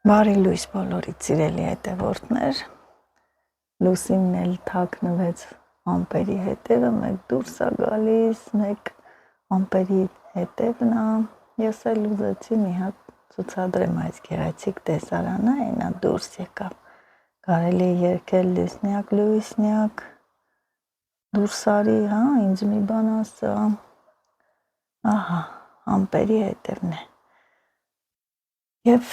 Բարի լույս բոլորիդ սիրելի հետևորդներ, լուսինն էլ թաքնվեց ամպերի հետևը, մեկ դուրս է գալիս, մեկ ամպերի հետևն է, ես էլ ուզեցի մի հատ ցուցադրեմ այս գեղեցիկ տեսարանը, այնա դուրս եկավ, կարելի է երգել լուսնյակ, դուրս արի, հա, ինձ մի բան ասա, ահա, ամպերի հետևն է, և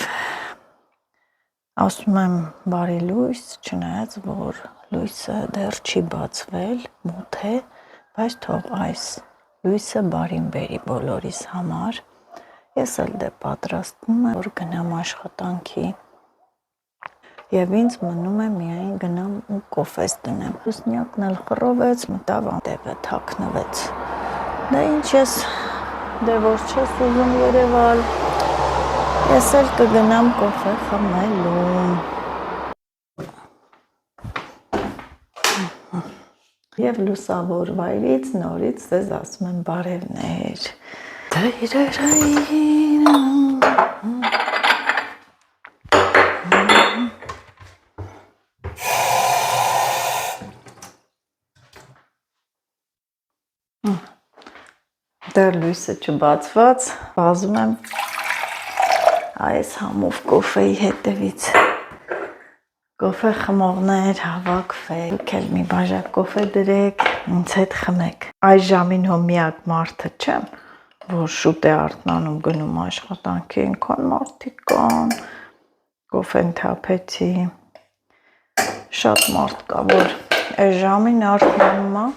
ասում եմ բարի լույս, չնայած որ լույսը դեռ չի բացվել, մութ է, բայց թող այս լույսը բարին բերի բոլորիս համար, ես էլ դե պատրաստվում եմ, որ գնամ աշխատանքի և ինձ մնում է միայն գնամ ու կոֆես դնեմ, լուսնյակն էլ խռովեց, մտավ ամպերը թաքնվեց, դե ինչ ես, դե որ չես ուզում երևալ, ես էլ կգնամ կոֆե խմելու և լուսավոր վայրից նորից ձեզ ասում եմ բարևներ դեռ լույսը չբացված, վազում եմ այս համով կոֆեի հետևից, կոֆե խմողներ հավաքվել, դուք էլ մի բաժակ կոֆե դրեք, ինձ հետ խմեք, այս ժամին հո միակ մարդը չեմ, որ շուտ է արթնանում գնում աշխատանքի, այնքան մարդիկ կան, կոֆեն թափեցի, շատ մարդ կա, որ այս ժամին արթնանում է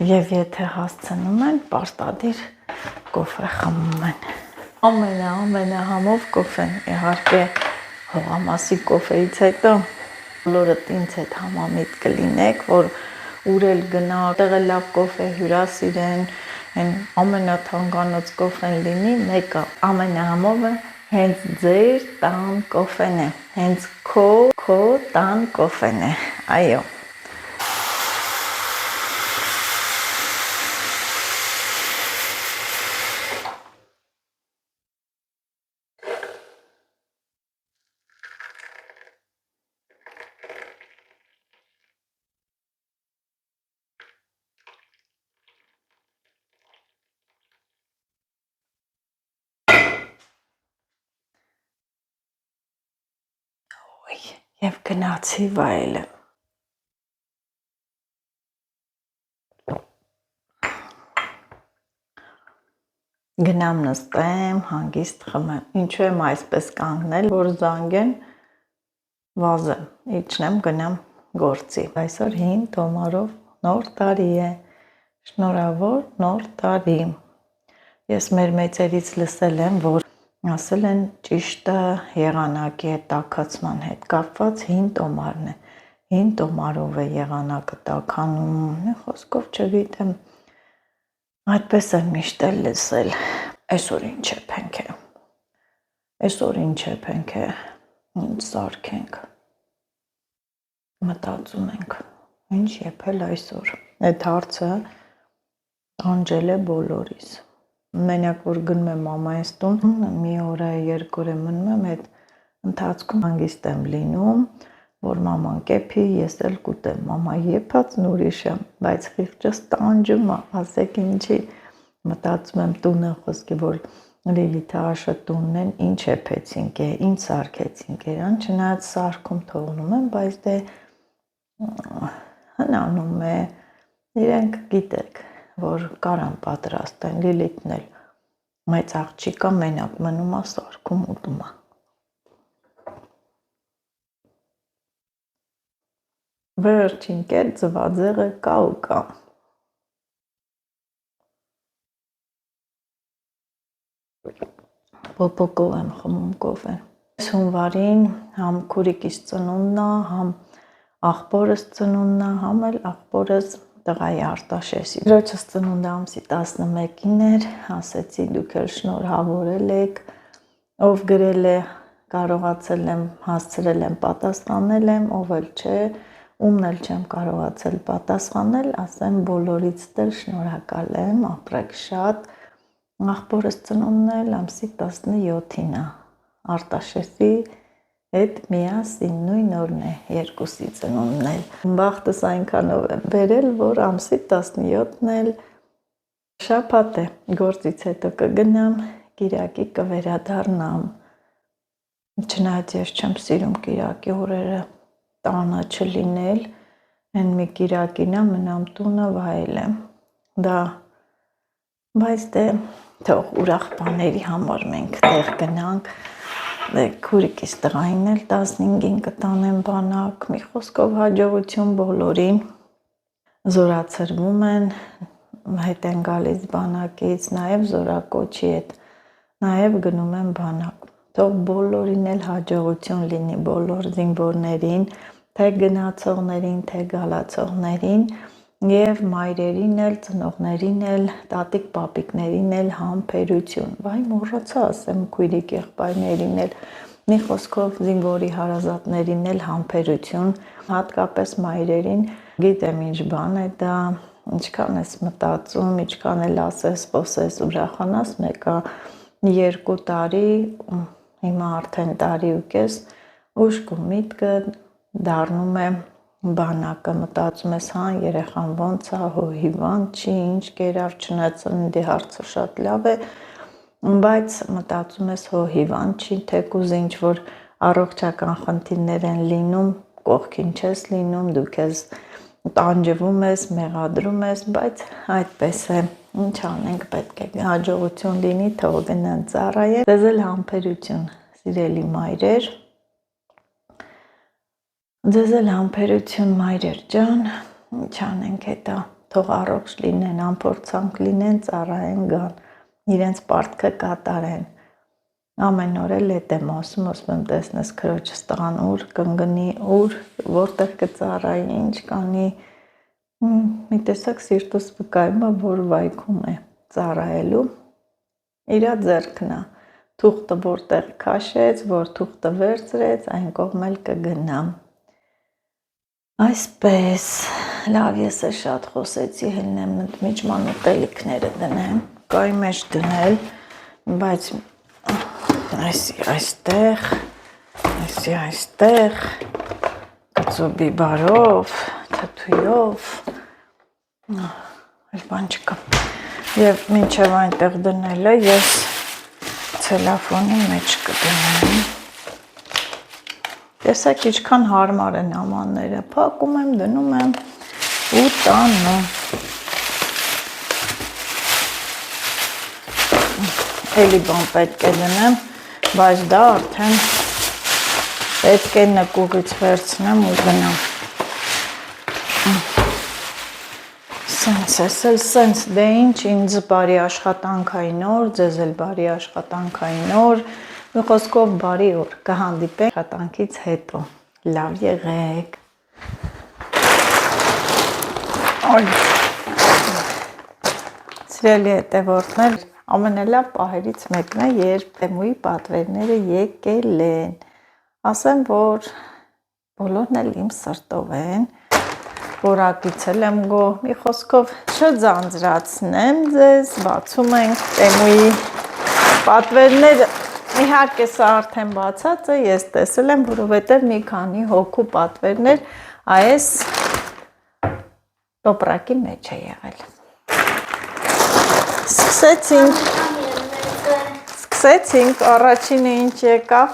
և եթե հասցնում են, պարտադիր կոֆե խմում են, ամենահամով կոֆեն, իհարկե հողամասի կոֆեից հետո, բոլորդ ինձ հետ համամիտ կլինեք, որ ուր էլ գնաք, տեղը լավ կոֆե հյուրասիրեն, այն ամենաթանկանոց կոֆեն լինի, մեկը ամենահամովը հենց ձեր տան կոֆեն է, հենց քո տան կոֆեն է, այո, և գնացի վայելը, գնամ նստեմ, հանգիստ խմեմ, ինչու եմ այսպես կանգնել, որ զանգեն, վազեմ, իջնեմ, գնամ գործի, այսօր 5 տոմարով նոր տարի է, շնորհավոր նոր տարի, ես մեր մեծերից լսել եմ, որ ասել են ճիշտը եղանակի հետ, տաքացման հետ կապված 5 տոմարն է, 5 տոմարով է եղանակը տաքանում, մի խոսքով չգիտեմ, այդպես եմ միշտ էլ լսել, այսօր ինչ էփենք է, ինչ սարքենք, մտածում ենք, ինչ եփել այսօր, այդ հարցը տանջել է բոլորիս, մենակ որ գնում եմ մամայիս տուն, մի օրը, 2 օր մնում եմ, այդ ընթացքում հանգիստ եմ լինում, որ մաման կեփի, ես էլ կուտեմ, մամա եփածն ուրիշ է, բայց խիղճս տանջում է, ասեք ինչի, մտածում եմ տունը խոսքի, որ Լիլիթը Աշը տունն են, ինչ եփեցինք է, ինչ սարքեցինք է, չնայած սարքում թողնում եմ, բայց դե հնանում է, իրենք գիտեք, որ կարան պատրաստեն, Լիլիթն էլ մեծ աղջիկա մենակ մնում է սարքում ուտում է, վերջին կետ ձվածեղը կա ու կա, պոպոկով եմ խմում կոֆեն, հունվարին համ քուրիկիս ծնունդն է, համ աղբորս ծնունդն է, համ էլ աղբորս տղայի Արտաշեսի, դրոջս ծնունդը ամսի 11-ին էր, ասեցի դուք էլ շնորհավորել եք, ով գրել է, կարողացել եմ, հասցրել եմ, պատասխանել եմ, ով էլ չէ, ումն էլ չեմ կարողացել պատասխանել, ասեմ բոլորից դեռ շնորհակալ եմ, ապրեք շատ։ Աղբորս ծնունդն էլ ամսի 17-ին է, Արտաշեսի հետ միասին նույն օրն է, երկուսի ծնունդն էլ։ Բախտս այնքանով եմ բերել, որ ամսի 17-ն էլ շաբաթ է, գործից հետո կգնամ, կիրակի կվերադառնամ։ Չնայած ես չեմ սիրում կիրակի օրերը տանը չլինել, այն մի կիրակին է մնամ տունը վայելեմ։ Դա, բայց դե թող ուրախ բաների համար մենք տեղ գնանք, դե քուրիկիս տղային էլ 15-ին կտանեմ բանակ, մի խոսքով հաջողություն բոլորին, զորացրվում են, հետ են գալիս բանակից, նաև զորակոչի հետ, նաև գնում են բանակ, թող բոլորին էլ հաջողություն լինի, բոլոր զինվորներին, թե գնացողներին, թե գալացողներին և մայրերին էլ, ծնողներին էլ, տատիկ պապիկներին էլ համբերություն, վայ մոռացա ասեմ քույրիկ եղբայրներին էլ, մի խոսքով զինվորի հարազատներին էլ համբերություն, հատկապես մայրերին, գիտեմ ինչ բան է դա, ինչքան ես մտածում, ինչքան էլ ասես, խոսես, ուրախանաս, մեկը 2 տարի, հիմա արդեն տարի ու կես, ուշք ու միտքը դառնում է բանակը, մտածում ես, հա, երեխան ոնց է, հիվանդ չի, ինչ կերավ, չնայած ինձ հարցը շատ լավ է, բայց մտածում ես, հիվանդ չի, թեկուզ ինչ որ առողջական խնդիրներ են լինում, կողքին չես լինում, դու քեզ տանջվում ես, մեղադրում ես, բայց այդպես է, ինչ անենք, պետք է հաջողություն լինի, թող գնան ծառայեն, ձեզ էլ համբերություն, սիրելի մայրեր, ձեզ էլ համբերություն մայրեր ջան, ինչ անենք հետա, թող առողջ լինեն, անփորձանք լինեն, ծառայեն գան, իրենց պարտքը կատարեն, ամեն օր էլ էդ եմ ասում եմ տեսնես քրոջս տղան ուր կընկնի, ուր, որտեղ կծառայի, ինչ կանի, մի տեսակ սիրտս վկայում է, որ վայքում է ծառայելու, իրա ձեռքն է, թուղթը որտեղ քաշեց, որ թուղթը վերցրեց, այն կողմ էլ կգնամ, այսպես, լավ ես է շատ խոսեցի, հելնեմ միջման ուտելիքները դնեմ, կայի մեջ դնել, բայց այստեղ, այստեղ, կծու բիբարով, թթույով, բան չկա, և մինչև այնտեղ դնելը ես ցելոֆանի մեջ կդնեմ, տեսակ ինչքան հարմար են ամանները, փակում եմ, դնում եմ ու տանում, էլի բան պետք է դնեմ, բայց դա արդեն պետք է նկուղից վերցնեմ ու գնամ, սենց ես էլ սենց, դե ինչ ինձ բարի աշխատանքային օր, ձեզ էլ բարի աշխատանքային օր, մի խոսքով բարի օր, կհանդիպենք աշխատանքից հետո, լավ եղեք, սիրելի հետևորդներ, ամենալավ պահերից մեկն է, երբ Էմուի պատվերները եկել են, ասեմ, որ բոլորն էլ իմ սրտով են, որակից էլ եմ գոհ, մի խոսքով չձանձրացնեմ ձեզ, բացում ենք Էմուի պատվերները, իհարկե սա արդեն բացած է, ես տեսել եմ, որովհետև մի քանի հոգու պատվերներ այս տոպրակի մեջ է եղել, սկսեցինք, առաջինը ինչ եկավ,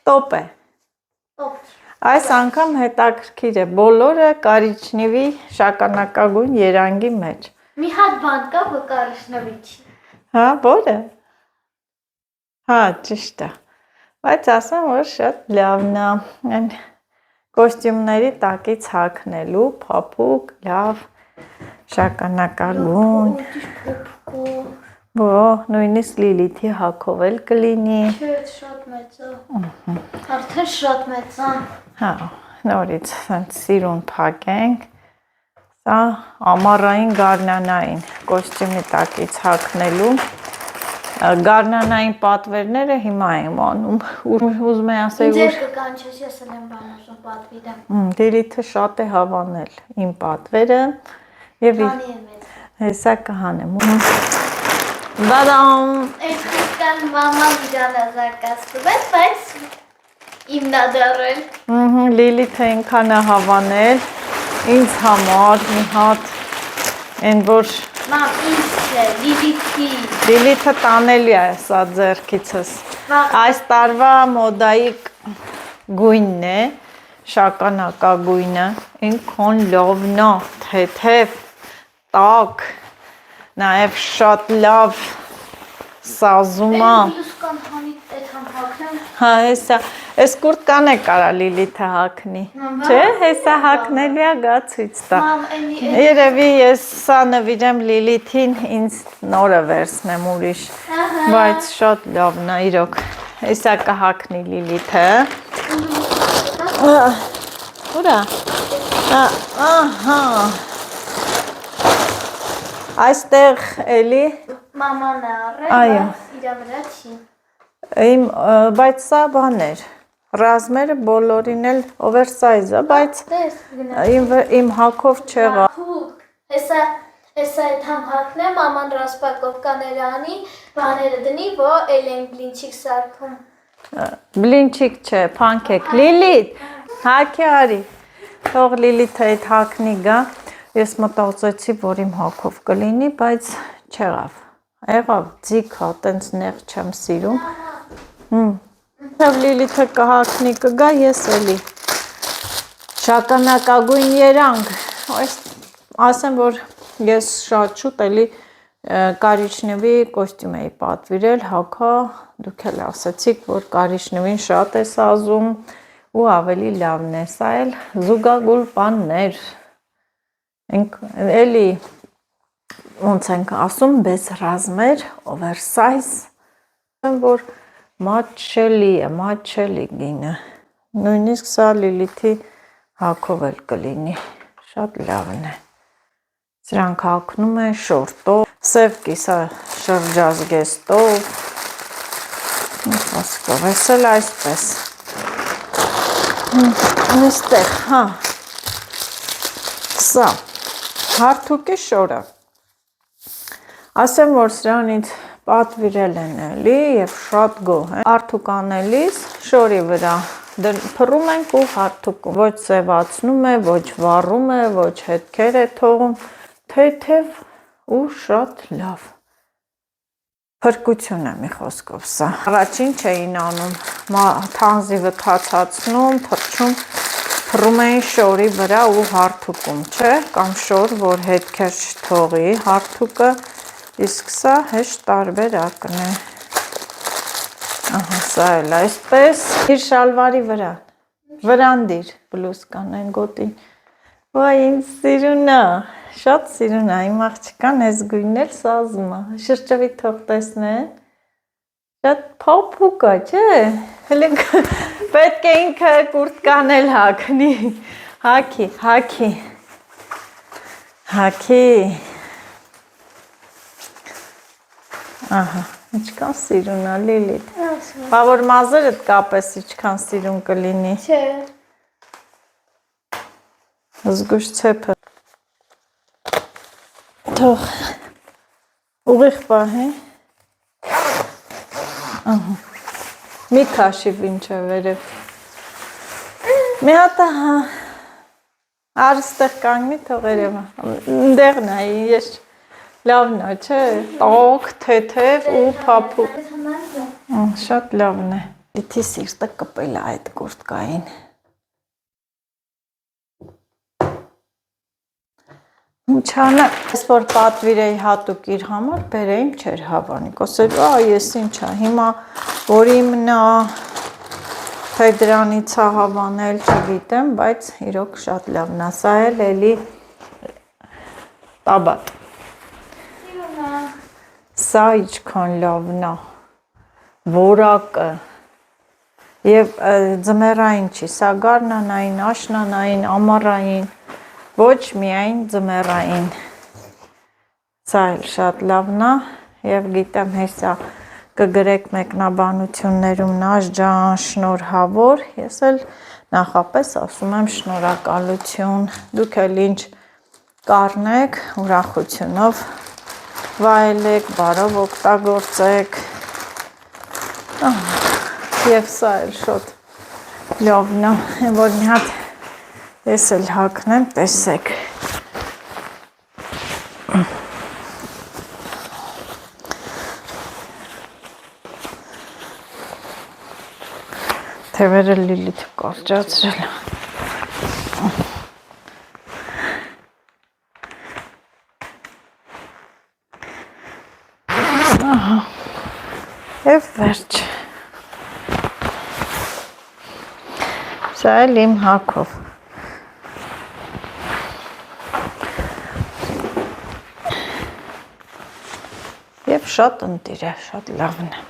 տոպ է, այս անգամ հետաքրքիր է, բոլորը կարիճնիվի շագանակագույն երանգի մեջ, մի հատ բան կա, որ կարիճնիվի չի, հա, որը, հա, ճիշտ է, բայց ասեմ, որ շատ լավն է, այն կոստյումների տակից հագնելու, փափուկ, լավ, շագանակագույն, նույնիսկ Լիլիթի հագով էլ կլինի, չէ, շատ մեծ է, արդեն շատ մեծ է, հա, նորից սիրուն փակենք, սա ամառային գարնանային կոստյումի տակից հագնելու, գարնանային պատվերները հիմա եմ անում։ Ուզում եմ ասել, Ձեր կկանչես, ես եմ բան ուզում պատվիրեմ։ Լիլիթը շատ է հավանել իմ պատվերը եւ Քանի է մեծ։ հեսա կհանեմ։ Դադամ։ Այսպես կան մաման իրանը զարգացնում է, բայց իմնադարել։ Լիլիթը ինքան է հավանել ինձ համար մի հատ այն որ Մամ, ինձ չէ, Լիլիթի։ Լիլիթը տանելի է սա ձեռքիցս։ Այս տարվա մոդայի գույնն է, շագանակագույնը, ինքն լավն է, թեթև, տաք, նաև շատ լավ սազում է։ Լուսկան հանի այդքան հագնեմ։ Հա, հեսա, այս կուրտկան է կարա Լիլիթը հագնի։ Չէ, հեսա հագնելի է, գա ցույց տա։ Երևի ես սա նվիրեմ Լիլիթին, ինձ նորը վերցնեմ ուրիշ, բայց շատ լավն է, իրոք։ Հեսա կհագնի Լիլիթը։ Ուրա։ Ահա։ Այստեղ էլի Մաման է առել, Այո։ բայց իրա վրա չի։ Բայց սա բաներ, ռազմերը բոլորին էլ oversize է, բայց Տես գնա։ իմ հակով չեղա։ Հեսա այդ համ հակնեմ, մաման ռասպակովկաներ անի, բաները դնի, որ էլ են բլինչիկ սարքում։ Բլինչիկ չէ, փանքեկ։ Լիլիթ, հակի արի։ Թող Լիլիթը այդ հակնի գա։ Ես մտածեցի, որ իմ հակով կլինի, բայց չեղավ։ Եղավ ձիգա, տենց նեղ չեմ սիրում։ Լիլիթը կհակնի կգա, ես էլի շագանակագույն երանք, ասեմ, որ ես շատ շուտ էլի կարիճնևի կոստյում էի պատվիրել, հակա, դուք էլ ասացիք, որ կարիճնևին շատ է սազում ու ավելի լավն է, սա էլ զուգագուլ պաններ, էլի ոնց ենք ասում, բես ռազմեր, oversize, որ մատչելի է, մատչելի գինը, նույնիսկ սա Լիլիթի հակով էլ կլինի, շատ լավն է, սրանք հակնում են շորտով, սև կիսա շրջազգեստով, ասկով, ես էլ այսպես, այստեղ, հա, սա, հարթուկի շորը, ասեմ, որ սրանից պատվիրել են էլի և շատ գոհ են, արդուկ անելիս շորի վրա փռում ենք ու հարթուկում, ոչ սևացնում է, ոչ վառում է, ոչ հետքեր է թողում, թեթև ու շատ լավ, փրկություն է մի խոսքով սա, առաջին չէին անում, թանզիվը թացացնում, թրջում, փռում էին շորի վրա ու հարթուկում, չէ, կամ շոր, որ հետքեր չթողի հարթուկը, իսկ սա հեշտ տարբերակն է, ահա սա էլ այսպես, իր շալվարի վրան դիր, բլուսկան են գոտին, վայ ինձ սիրուն է, շատ սիրուն է, իմ աղջկան ես գույն էլ սազում է, շրջվի թող տեսնեն, շատ փոփուկ է, չէ, հլի պետք է ինքը կուրտկան էլ հագնի, հագի, ահա, ինչքան սիրուն է Լիլիթ, բա որ մազերդ կապես ինչքան սիրուն կլինի, Չէ, զգուշ ցեպը, թող ուղիղ պահի, ահա, մի քաշիվ ինչ է վերև, մի հատ արստեղ կանգնի թող երևա, ընդեղն է, ես լավն է, չէ, տոք, թեթև ու փափուկ, շատ լավն է, Լիլիթի սիրտը կպել է այդ կուրտկային, ինչանը, ես որ պատվիրեի հատուկ իր համար, բերեիմ չեր հավանի, կոսեր, ես ինչա, հիմա որ իմնա, թե դրանից է հավանել, չգիտեմ, բայց իրոք շատ լավն է, սա էլ էլի տաբատ, սա իչքան լավն է, որակը, և ձմեռային չի, սա գարնանային, աշնանային, ամառային, ոչ միայն ձմեռային, սա էլ շատ լավն է, և գիտեմ հեսա կգրեք մեկնաբանություններում Նաշ ջան, շնորհավոր, ես էլ նախապես ասում եմ շնորհակալություն, դուք էլ ինչ կառնեք, ուրախությունով վայելեք, բարով օգտագործեք, և սա էլ շոտ լյովն է, որ մի հատ ես էլ հագնեմ, տեսեք, թևերը Լիլիթը կարճացրել է։ Ահա, և վերջ։ Սա էլ իմ հագով։ Եվ շատ ընտիր է, շատ լավն է։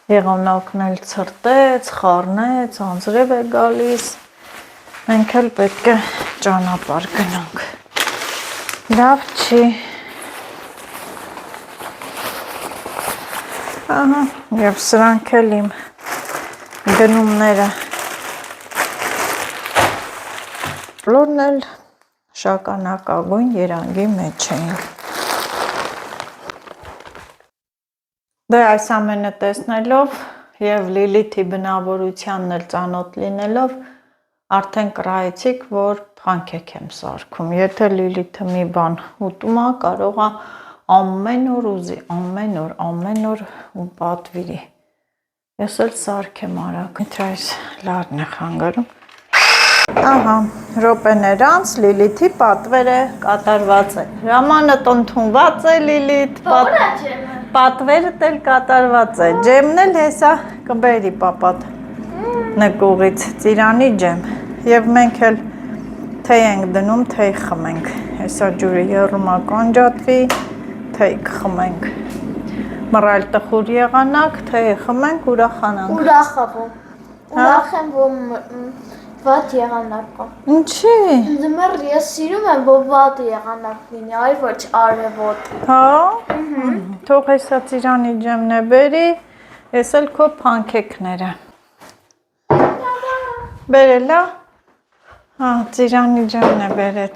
Եղանակն էլ ցրտեց, խառնեց, անձրև է գալիս, մենք էլ պետք է ճանապարհ գնանք։ Լավ չի։ Ահա, և սրանք էլ իմ գնումները։ Բոլորն էլ շագանակագույն երանգի մեջ էին։ Դե այս ամենը տեսնելով և Լիլիթի բնավորությանն էլ ծանոթ լինելով, արդեն կռահեցիք, որ փանքեկ եմ սարքում։ Եթե Լիլիթը մի բան ուտում է, կարող է ամեն օր ուզի, ամեն օր ու պատվիրի։ Ես էլ սարքեմ արագ, թե այս լարն է խանգարում։ Ահա, րոպեներ անց Լիլիթի պատվերը կատարված է։ Ժամանդ ընդունված է Լիլիթ, պատվերդ էլ կատարված է։ Ջեմն էլ հեսա կբերի պապատ նկուղից, ծիրանի ջեմ։ Եվ մենք էլ թեյ ենք դնում, թեյ խմենք։ Հեսա ջուրը եռում է կանջատվի, թեյ կխմենք։ Մռայլ տխուր եղանակ, թեյ խմենք, ուրախանանք։ Ուրախ եմ, որ վատ եղանակ կա։ Ինչի։ Ձմեռ ես սիրում եմ, որ վատ եղանակ լինի, այլ ոչ արևոտ։ Հա։ Թող հեսա ծիրանի ջեմն է բերի, ես էլ քո փանքեքները։ Բերել է։ Հա, ծիրանի ջեմն է բերել։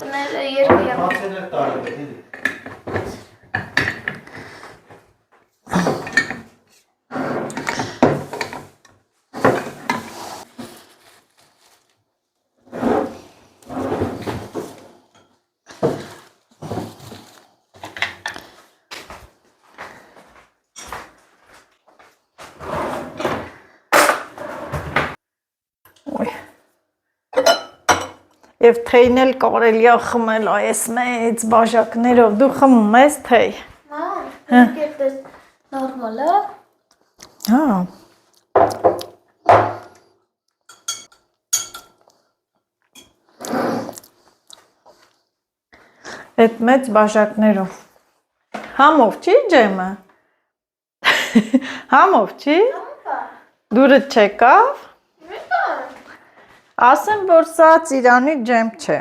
Երկու եղանակ։ Եվ թեյն էլ կարելի է խմել այս մեծ բաժակներով, դու խմում ես թեյ։ Հա, դες նորմալ է։ Հա։ Այդ մեծ բաժակներով։ Համով չի ջեմը։ Համով չի։ Դուրը չեկավ։ Ասեմ, որ սա ծիրանի ջեմ չէ։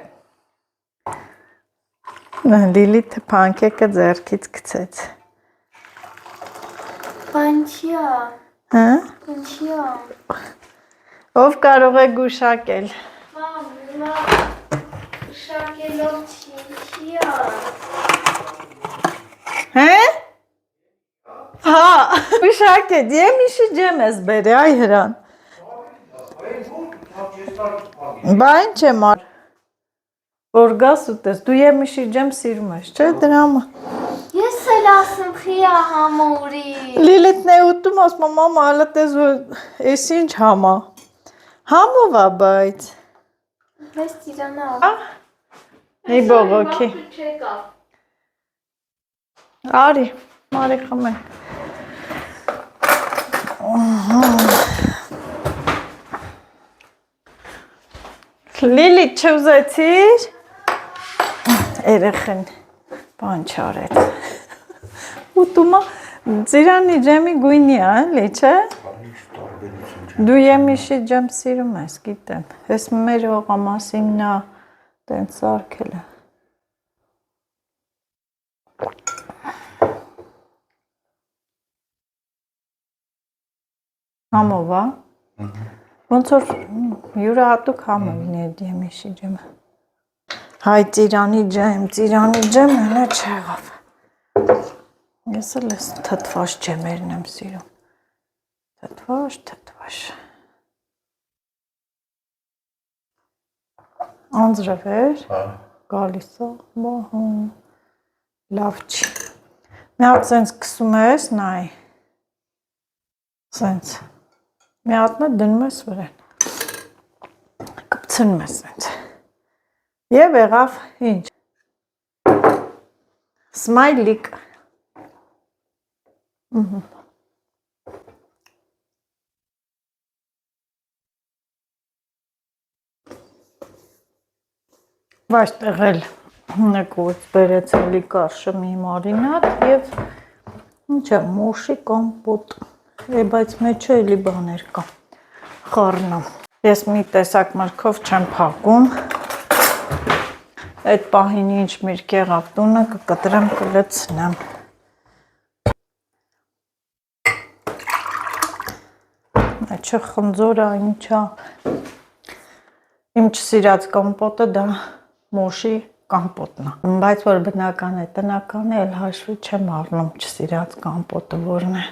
Լիլիթը փանքեկը ձեռքից գցեց։ Բանչիա։ Հա։ Բանչիա։ Ով կարող է գուշակել։ Մամա, գուշակելով չիա։ Հե։ Հա, գուշակեց, եմիշի ջեմ ես բերի, այ հրան։ Բա ինչ եմ ար, որ գաս ուտես, դու եմիշի ջեմ սիրում ես, չէ դրամը։ Ես էլ ասում խիա համուրի։ Լիլիթն է ուտում, ասում եմ, մամա, հալա տես, ես ինչ համա։ Համով է, բայց։ Ես ծիրանա։ Մի բողոքի։ Արի, մարի խմենք։ Լիլիթ չուզեցիր։ Երեխեն բան չարեց։ Ուտումը ծիրանի ջեմի գույնի է, էլի, չէ։ Դու եմիշի ջեմ սիրում ես, գիտեմ։ Ես մեր հողամասին նա տենց սարքել է։ Համով, հա։ Ոնց որ յուրահատուկ համ է լինի այդ եմիշի ջեմը։ Հայ ծիրանի ջեմ, հենա չեղավ։ Ես էլ ես թթվաշ ջեմերն եմ սիրում։ Թթվաշ։ Անձրևեր, գալիս է, լավ չի։ Մի հատ սենց կսում ես, նայ, սենց, մի հատնը դնում ես վրեն, կպցնում ես սենց, և եղավ ինչ, սմայլիկ, Այստեղ էլ նկուց բերեցելի կարշը մի մարինատ և ինչ է, մոշի կոմպոտ, բայց մեջը էլի բաներ կա, խառնա։ Ես մի տեսակ մրգով չեմ փակում, այդ պահին ինչ միրգ եղավ տունը կկտրեմ, կլցնեմ։ Մեջը խնձոր է, ինչ է, իմ չսիրած կոմպոտը դա մոշի կամպոտն է, բայց որ բնական է, տնական է, էլ հաշվի չեմ առնում չսիրած կամպոտը որն է։